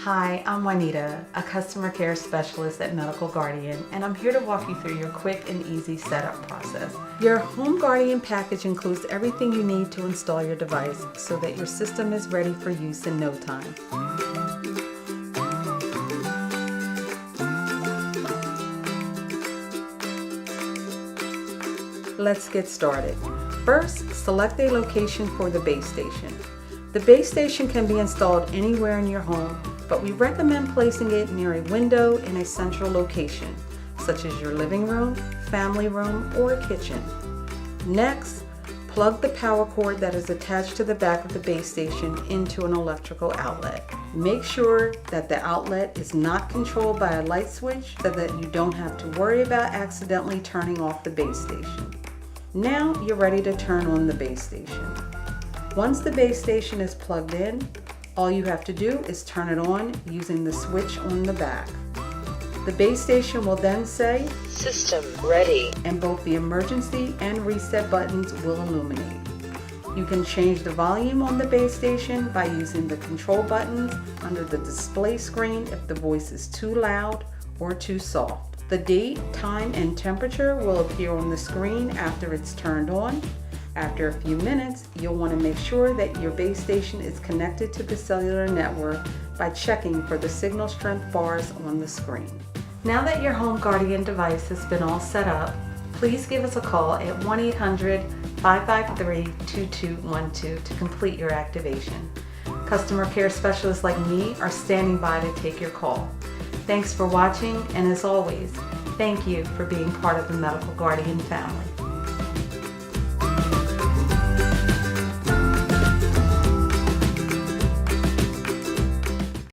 Hi, I'm Juanita, a customer care specialist at Medical Guardian, and I'm here to walk you through your quick and easy setup process. Your Home Guardian package includes everything you need to install your device so that your system is ready for use in no time. Let's get started. First, select a location for the base station. The base station can be installed anywhere in your home, but we recommend placing it near a window in a central location, such as your living room, family room, or kitchen. Next, plug the power cord that is attached to the back of the base station into an electrical outlet. Make sure that the outlet is not controlled by a light switch so that you don't have to worry about accidentally turning off the base station. Now you're ready to turn on the base station. Once the base station is plugged in, all you have to do is turn it on using the switch on the back. The base station will then say, "System ready," and both the emergency and reset buttons will illuminate. You can change the volume on the base station by using the control buttons under the display screen if the voice is too loud or too soft. The date, time, and temperature will appear on the screen after it's turned on. After a few minutes, you'll want to make sure that your base station is connected to the cellular network by checking for the signal strength bars on the screen. Now that your Home Guardian device has been all set up, please give us a call at 1-800-553-2212 to complete your activation. Customer care specialists like me are standing by to take your call. Thanks for watching, and as always, thank you for being part of the Medical Guardian family.